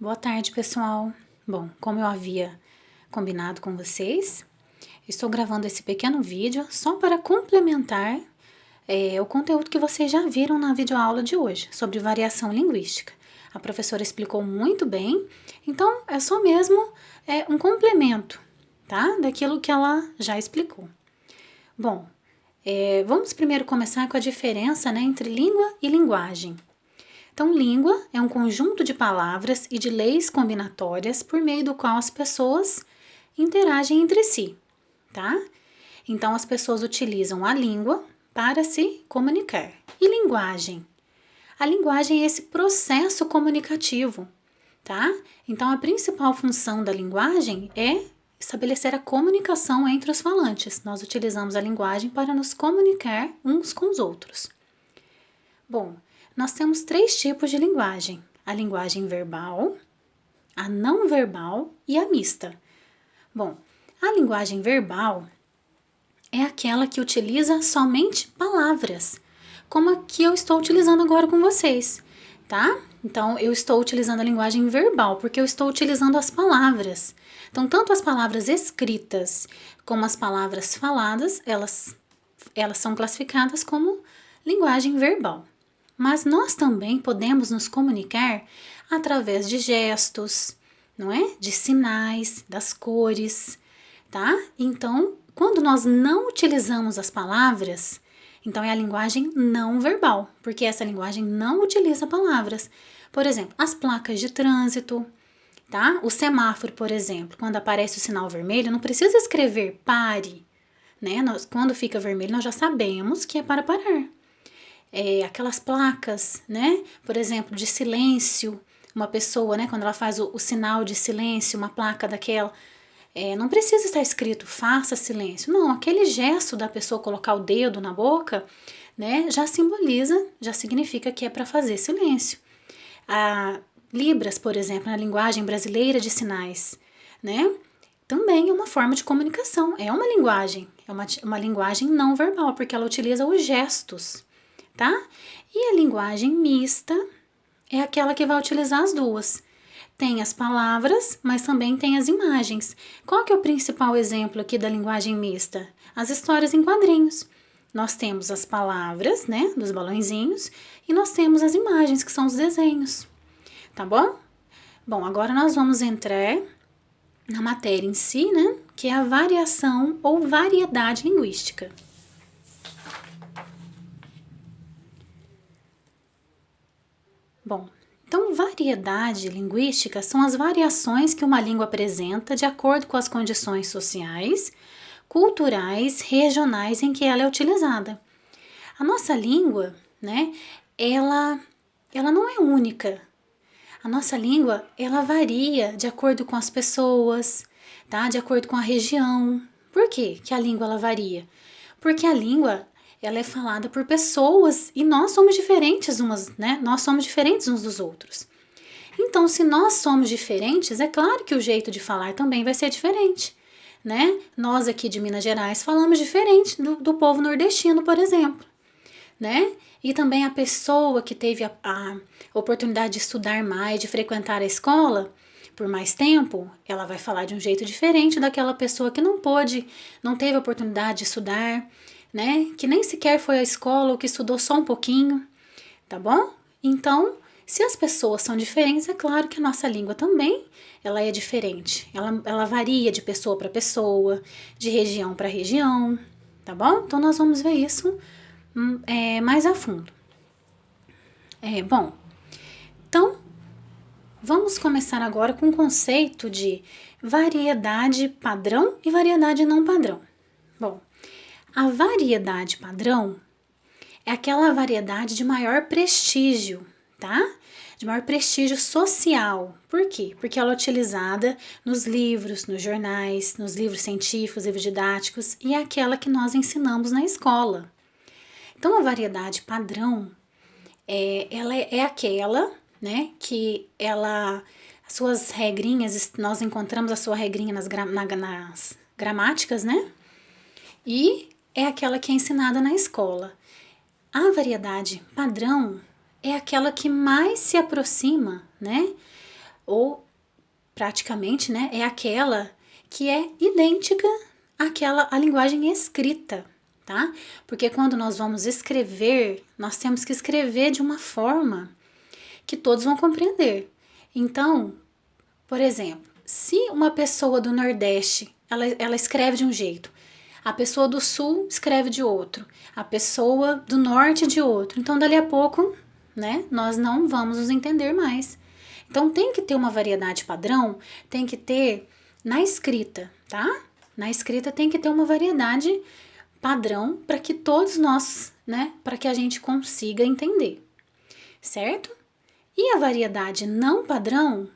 Boa tarde, pessoal. Bom, como eu havia combinado com vocês, estou gravando esse pequeno vídeo só para complementar o conteúdo que vocês já viram na videoaula de hoje, sobre variação linguística. A professora explicou muito bem, então é só mesmo um complemento, tá? Daquilo que ela já explicou. Bom, vamos primeiro começar com a diferença, né, entre língua e linguagem. Então, língua é um conjunto de palavras e de leis combinatórias por meio do qual as pessoas interagem entre si, tá? Então, as pessoas utilizam a língua para se comunicar. E linguagem? A linguagem é esse processo comunicativo, tá? Então, a principal função da linguagem é estabelecer a comunicação entre os falantes. Nós utilizamos a linguagem para nos comunicar uns com os outros. Bom, nós temos 3 tipos de linguagem: a linguagem verbal, a não verbal e a mista. Bom, a linguagem verbal é aquela que utiliza somente palavras, como a que eu estou utilizando agora com vocês, tá? Então, eu estou utilizando a linguagem verbal porque eu estou utilizando as palavras. Então, tanto as palavras escritas como as palavras faladas, elas são classificadas como linguagem verbal. Mas nós também podemos nos comunicar através de gestos, não é? De sinais, das cores, tá? Então, quando nós não utilizamos as palavras, então é a linguagem não verbal, porque essa linguagem não utiliza palavras. Por exemplo, as placas de trânsito, tá? O semáforo, por exemplo, quando aparece o sinal vermelho, não precisa escrever pare, né? Quando fica vermelho, nós já sabemos que é para parar. Aquelas placas, né? Por exemplo, de silêncio, uma pessoa, né? Quando ela faz o sinal de silêncio, uma placa daquela, não precisa estar escrito faça silêncio. Não, aquele gesto da pessoa colocar o dedo na boca, né? Já simboliza, já significa que é para fazer silêncio. Libras, por exemplo, na linguagem brasileira de sinais, né? Também é uma forma de comunicação, é uma linguagem, uma linguagem não verbal, porque ela utiliza os gestos, tá? E a linguagem mista é aquela que vai utilizar as duas. Tem as palavras, mas também tem as imagens. Qual que é o principal exemplo aqui da linguagem mista? As histórias em quadrinhos. Nós temos as palavras, né, dos balõezinhos, e nós temos as imagens, que são os desenhos. Tá bom? Bom, agora nós vamos entrar na matéria em si, né, que é a variação ou variedade linguística. Bom, então variedade linguística são as variações que uma língua apresenta de acordo com as condições sociais, culturais, regionais em que ela é utilizada. A nossa língua, né, ela não é única. A nossa língua, ela varia de acordo com as pessoas, tá? De acordo com a região. Por quê que a língua ela varia? Porque a língua ela é falada por pessoas e nós somos diferentes né? Nós somos diferentes uns dos outros. Então, se nós somos diferentes, é claro que o jeito de falar também vai ser diferente, né? Nós aqui de Minas Gerais falamos diferente do povo nordestino, por exemplo, né? E também a pessoa que teve a oportunidade de estudar mais, de frequentar a escola por mais tempo, ela vai falar de um jeito diferente daquela pessoa que não teve a oportunidade de estudar, né? Que nem sequer foi à escola ou que estudou só um pouquinho, tá bom? Então, se as pessoas são diferentes, é claro que a nossa língua também ela é diferente. Ela varia de pessoa para pessoa, de região para região, tá bom? Então, nós vamos ver isso mais a fundo. Bom, então, vamos começar agora com o conceito de variedade padrão e variedade não padrão. Bom, a variedade padrão é aquela variedade de maior prestígio, tá? De maior prestígio social. Por quê? Porque ela é utilizada nos livros, nos jornais, nos livros científicos, livros didáticos, e é aquela que nós ensinamos na escola. Então, a variedade padrão, ela é aquela, né, que as suas regrinhas, nós encontramos a sua regrinha nas gramáticas, né? E é aquela que é ensinada na escola. A variedade padrão é aquela que mais se aproxima, né, ou praticamente, né, é aquela que é idêntica à linguagem escrita, tá? Porque quando nós vamos escrever, nós temos que escrever de uma forma que todos vão compreender. Então, por exemplo, se uma pessoa do Nordeste, ela escreve de um jeito, a pessoa do Sul escreve de outro, a pessoa do Norte de outro. Então, dali a pouco, né, nós não vamos nos entender mais. Então, tem que ter uma variedade padrão, tem que ter na escrita, tá? Na escrita tem que ter uma variedade padrão para que todos nós, né, para que a gente consiga entender, certo? E a variedade não padrão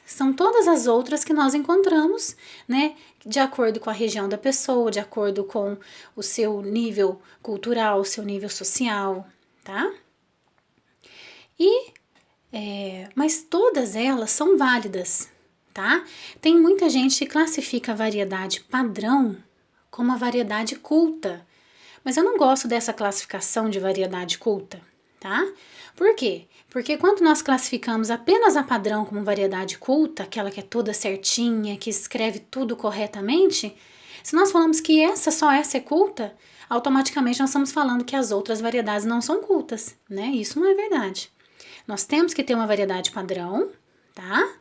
são todas as outras que nós encontramos, né, de acordo com a região da pessoa, de acordo com o seu nível cultural, o seu nível social, tá? Mas todas elas são válidas, tá? Tem muita gente que classifica a variedade padrão como a variedade culta, mas eu não gosto dessa classificação de variedade culta, tá? Por quê? Porque quando nós classificamos apenas a padrão como variedade culta, aquela que é toda certinha, que escreve tudo corretamente, se nós falamos que só essa é culta, automaticamente nós estamos falando que as outras variedades não são cultas, né? Isso não é verdade. Nós temos que ter uma variedade padrão, tá?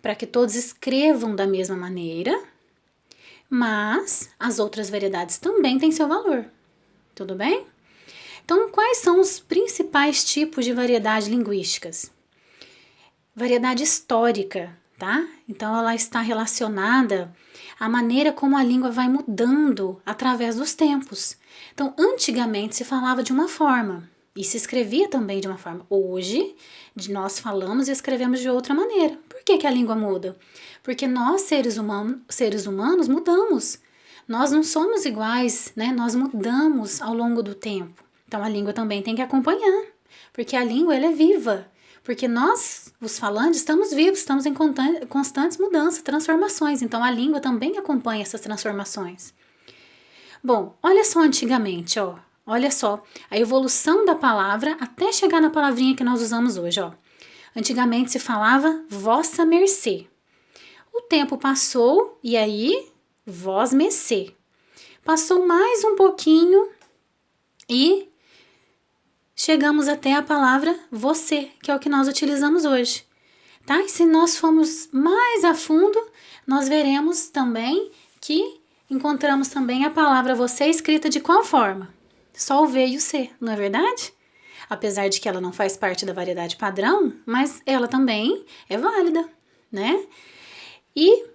Para que todos escrevam da mesma maneira, mas as outras variedades também têm seu valor, tudo bem? Então, quais são os principais tipos de variedade linguísticas? Variedade histórica, tá? Então, ela está relacionada à maneira como a língua vai mudando através dos tempos. Então, antigamente se falava de uma forma e se escrevia também de uma forma. Hoje, nós falamos e escrevemos de outra maneira. Por que a língua muda? Porque nós, seres humanos, mudamos. Nós não somos iguais, né? Nós mudamos ao longo do tempo. Então, a língua também tem que acompanhar, porque a língua ela é viva, porque nós, os falantes, estamos vivos, estamos em constantes mudanças, transformações, então a língua também acompanha essas transformações. Bom, olha só antigamente, ó, olha só, a evolução da palavra até chegar na palavrinha que nós usamos hoje, ó. Antigamente se falava vossa mercê. O tempo passou e aí, vós mercê. Passou mais um pouquinho e chegamos até a palavra você, que é o que nós utilizamos hoje, tá? E se nós formos mais a fundo, nós veremos também que encontramos também a palavra você escrita de qual forma? Só o V e o C, não é verdade? Apesar de que ela não faz parte da variedade padrão, mas ela também é válida, né? E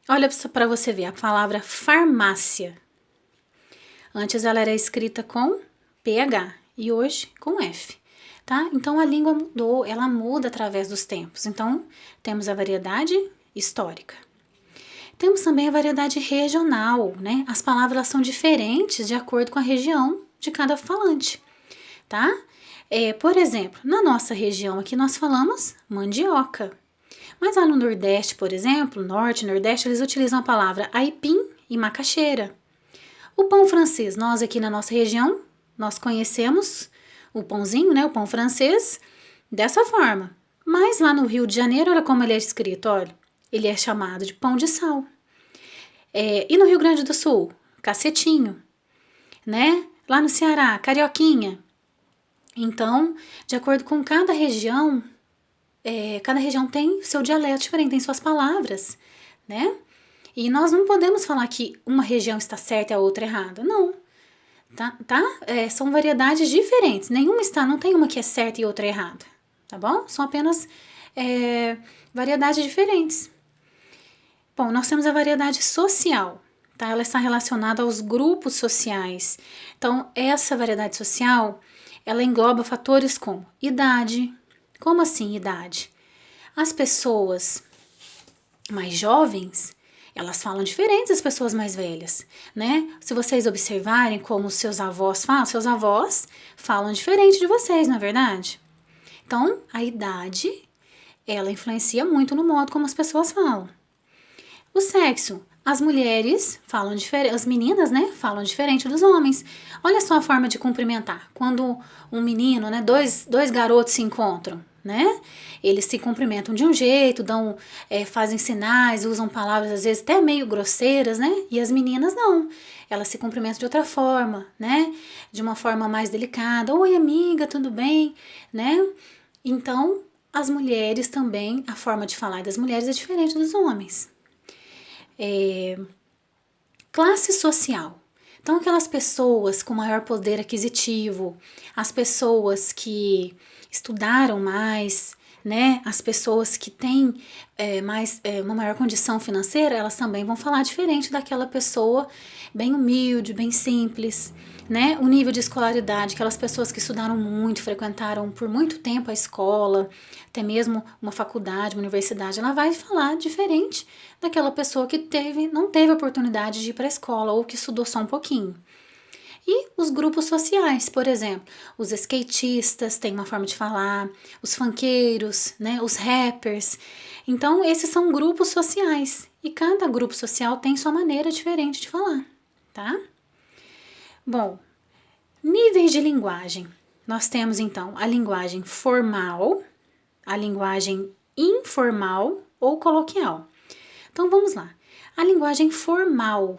olha para você ver a palavra farmácia. Antes ela era escrita com PH e hoje com F, tá? Então a língua mudou, ela muda através dos tempos. Então temos a variedade histórica. Temos também a variedade regional, né? As palavras são diferentes de acordo com a região de cada falante, tá? Por exemplo, na nossa região aqui nós falamos mandioca. Mas lá no Nordeste, por exemplo, Norte e Nordeste, eles utilizam a palavra aipim e macaxeira. O pão francês, nós aqui na nossa região, nós conhecemos o pãozinho, né, o pão francês, dessa forma. Mas lá no Rio de Janeiro, olha como ele é escrito, olha. Ele é chamado de pão de sal. E no Rio Grande do Sul, cacetinho, né? Lá no Ceará, carioquinha. Então, de acordo com cada região tem seu dialeto diferente, tem suas palavras, né? E nós não podemos falar que uma região está certa e a outra errada, não. Tá? São variedades diferentes, não tem uma que é certa e outra errada, tá bom? São apenas variedades diferentes. Bom, nós temos a variedade social, tá? Ela está relacionada aos grupos sociais. Então, essa variedade social, ela engloba fatores como idade. Como assim idade? As pessoas mais jovens, elas falam diferente das pessoas mais velhas, né? Se vocês observarem como seus avós falam diferente de vocês, não é verdade? Então, a idade, ela influencia muito no modo como as pessoas falam. O sexo, as mulheres falam diferente, as meninas, né, falam diferente dos homens. Olha só a forma de cumprimentar. Quando um menino, né, dois garotos se encontram, né? Eles se cumprimentam de um jeito, fazem sinais, usam palavras às vezes até meio grosseiras, né? E as meninas não, elas se cumprimentam de outra forma, né? De uma forma mais delicada. Oi, amiga, tudo bem? Né? Então, as mulheres também, a forma de falar das mulheres é diferente dos homens. Classe social. Então, aquelas pessoas com maior poder aquisitivo, as pessoas que estudaram mais, né? As pessoas que têm uma maior condição financeira, elas também vão falar diferente daquela pessoa bem humilde, bem simples, né? O nível de escolaridade, aquelas pessoas que estudaram muito, frequentaram por muito tempo a escola, até mesmo uma faculdade, uma universidade, ela vai falar diferente daquela pessoa que não teve oportunidade de ir para a escola ou que estudou só um pouquinho. E os grupos sociais, por exemplo, os skatistas têm uma forma de falar, os funkeiros, né, os rappers. Então, esses são grupos sociais e cada grupo social tem sua maneira diferente de falar, tá? Bom, níveis de linguagem. Nós temos, então, a linguagem formal, a linguagem informal ou coloquial. Então, vamos lá. A linguagem formal.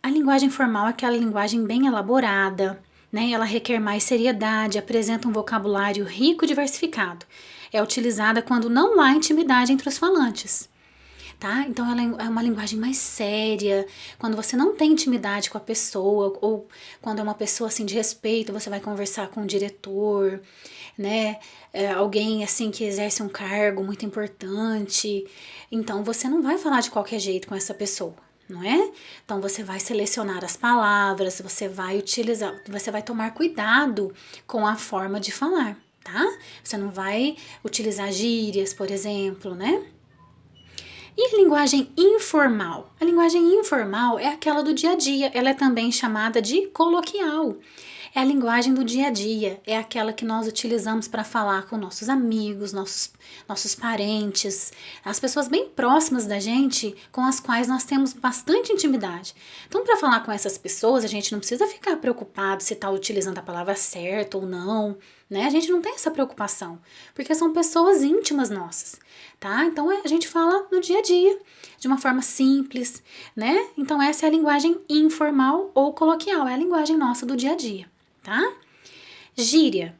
A linguagem formal é aquela linguagem bem elaborada, né? Ela requer mais seriedade, apresenta um vocabulário rico e diversificado. É utilizada quando não há intimidade entre os falantes. Tá? Então ela é uma linguagem mais séria, quando você não tem intimidade com a pessoa, ou quando é uma pessoa assim de respeito, você vai conversar com o diretor, né? Alguém assim que exerce um cargo muito importante, então você não vai falar de qualquer jeito com essa pessoa, não é? Então você vai selecionar as palavras, você vai tomar cuidado com a forma de falar, tá? Você não vai utilizar gírias, por exemplo, né? E a linguagem informal? A linguagem informal é aquela do dia a dia, ela é também chamada de coloquial. É a linguagem do dia a dia, é aquela que nós utilizamos para falar com nossos amigos, nossos parentes, as pessoas bem próximas da gente, com as quais nós temos bastante intimidade. Então, para falar com essas pessoas, a gente não precisa ficar preocupado se está utilizando a palavra certa ou não, né? A gente não tem essa preocupação, porque são pessoas íntimas nossas, tá? Então, a gente fala no dia a dia, de uma forma simples, né? Então, essa é a linguagem informal ou coloquial, é a linguagem nossa do dia a dia. Tá? Gíria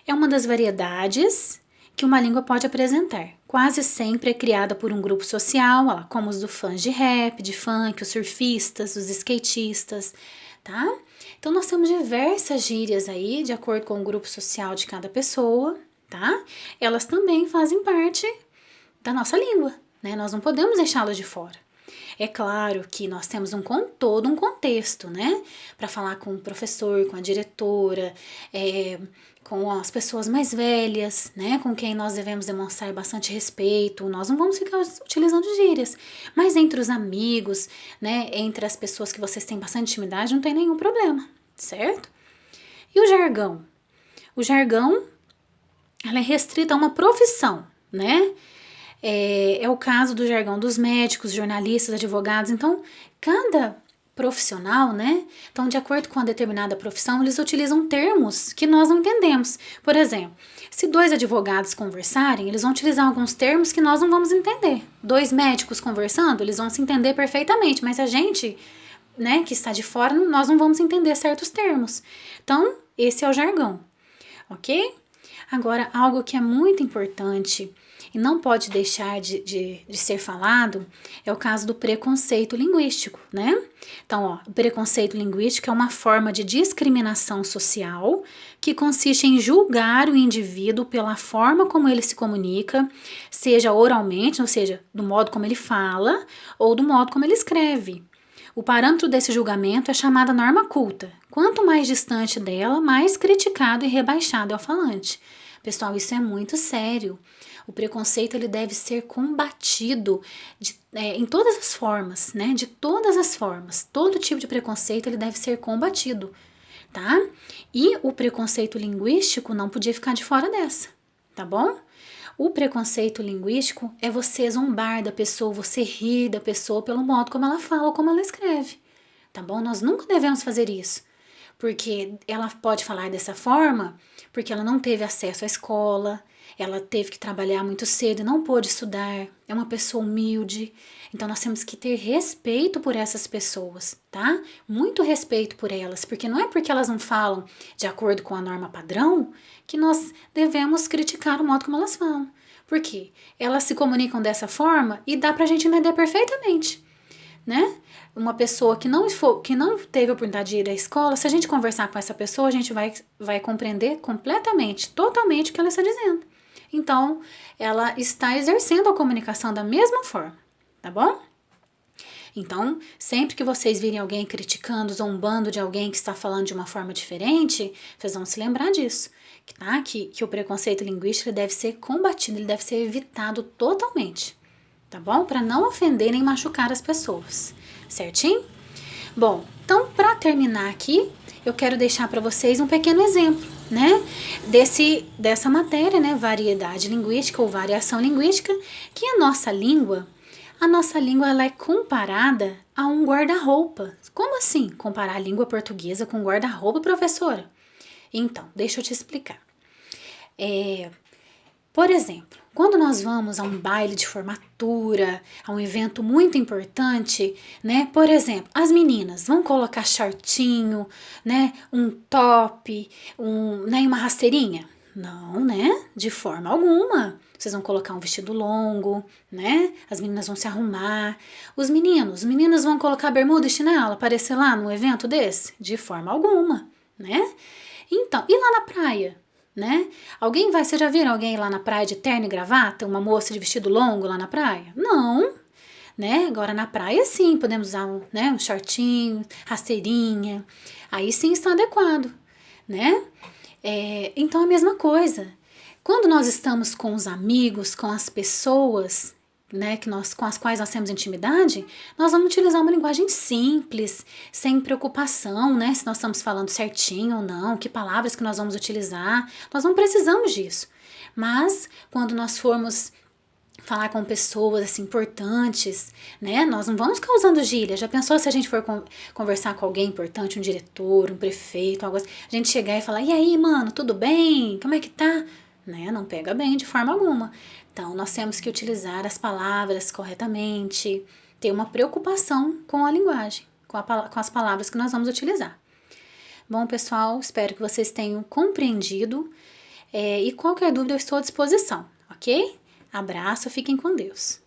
é uma das variedades que uma língua pode apresentar. Quase sempre é criada por um grupo social, como os do fãs de rap, de funk, os surfistas, os skatistas, tá? Então nós temos diversas gírias aí, de acordo com o grupo social de cada pessoa, tá? Elas também fazem parte da nossa língua, né? Nós não podemos deixá-las de fora. É claro que nós temos todo um contexto, né? Para falar com o professor, com a diretora, com as pessoas mais velhas, né? Com quem nós devemos demonstrar bastante respeito. Nós não vamos ficar utilizando gírias. Mas entre os amigos, né? Entre as pessoas que vocês têm bastante intimidade, não tem nenhum problema, certo? E o jargão? O jargão, ela é restrita a uma profissão, né? É o caso do jargão dos médicos, jornalistas, advogados. Então, cada profissional, né? Então, de acordo com a determinada profissão, eles utilizam termos que nós não entendemos. Por exemplo, se dois advogados conversarem, eles vão utilizar alguns termos que nós não vamos entender. Dois médicos conversando, eles vão se entender perfeitamente, mas a gente, né, que está de fora, nós não vamos entender certos termos. Então, esse é o jargão, ok? Agora, algo que é muito importante e não pode deixar de ser falado é o caso do preconceito linguístico, né? Então, o preconceito linguístico é uma forma de discriminação social que consiste em julgar o indivíduo pela forma como ele se comunica, seja oralmente, ou seja, do modo como ele fala ou do modo como ele escreve. O parâmetro desse julgamento é chamada norma culta. Quanto mais distante dela, mais criticado e rebaixado é o falante. Pessoal, isso é muito sério. O preconceito ele deve ser combatido em todas as formas, né? De todas as formas. Todo tipo de preconceito ele deve ser combatido, tá? E o preconceito linguístico não podia ficar de fora dessa, tá bom? O preconceito linguístico é você zombar da pessoa, você rir da pessoa pelo modo como ela fala ou como ela escreve, tá bom? Nós nunca devemos fazer isso. porque ela pode falar dessa forma porque ela não teve acesso à escola, ela teve que trabalhar muito cedo e não pôde estudar, é uma pessoa humilde. Então nós temos que ter respeito por essas pessoas, tá? Muito respeito por elas, porque não é porque elas não falam de acordo com a norma padrão que nós devemos criticar o modo como elas falam. Por quê? Elas se comunicam dessa forma e dá pra gente entender perfeitamente, né? Uma pessoa que não teve a oportunidade de ir à escola, se a gente conversar com essa pessoa, a gente vai compreender completamente, totalmente o que ela está dizendo. Então, ela está exercendo a comunicação da mesma forma, tá bom? Então, sempre que vocês virem alguém criticando, zombando de alguém que está falando de uma forma diferente, vocês vão se lembrar disso, tá? Que o preconceito linguístico deve ser combatido, ele deve ser evitado totalmente, tá bom? Para não ofender nem machucar as pessoas, certinho? Bom, então para terminar aqui, eu quero deixar para vocês um pequeno exemplo, né? Dessa matéria, né? Variedade linguística ou variação linguística, que a nossa língua ela é comparada a um guarda-roupa. Como assim comparar a língua portuguesa com guarda-roupa, professora? Então, deixa eu te explicar. Por exemplo, quando nós vamos a um baile de formatura, a um evento muito importante, né? Por exemplo, as meninas vão colocar shortinho, né? Um top, né? Uma rasteirinha? Não, né? De forma alguma. Vocês vão colocar um vestido longo, né? As meninas vão se arrumar. Os meninos vão colocar bermuda e chinelo, aparecer lá num evento desse? De forma alguma, né? Então, e lá na praia? Né? Vocês já viram alguém lá na praia de terno e gravata? Uma moça de vestido longo lá na praia? Não, né? Agora na praia sim, podemos usar um shortinho, rasteirinha, aí sim está adequado, né? Então a mesma coisa, quando nós estamos com os amigos, com as pessoas, né, com as quais nós temos intimidade, nós vamos utilizar uma linguagem simples, sem preocupação, né, se nós estamos falando certinho ou não, que palavras que nós vamos utilizar, nós não precisamos disso. Mas quando nós formos falar com pessoas assim, importantes, né, nós não vamos ficar usando gíria. Já pensou se a gente for conversar com alguém importante, um diretor, um prefeito, algo assim, a gente chegar e falar, e aí, mano, tudo bem? Como é que tá? Né, não pega bem de forma alguma. Então, nós temos que utilizar as palavras corretamente, ter uma preocupação com a linguagem, com as palavras que nós vamos utilizar. Bom, pessoal, espero que vocês tenham compreendido e qualquer dúvida eu estou à disposição, ok? Abraço, fiquem com Deus.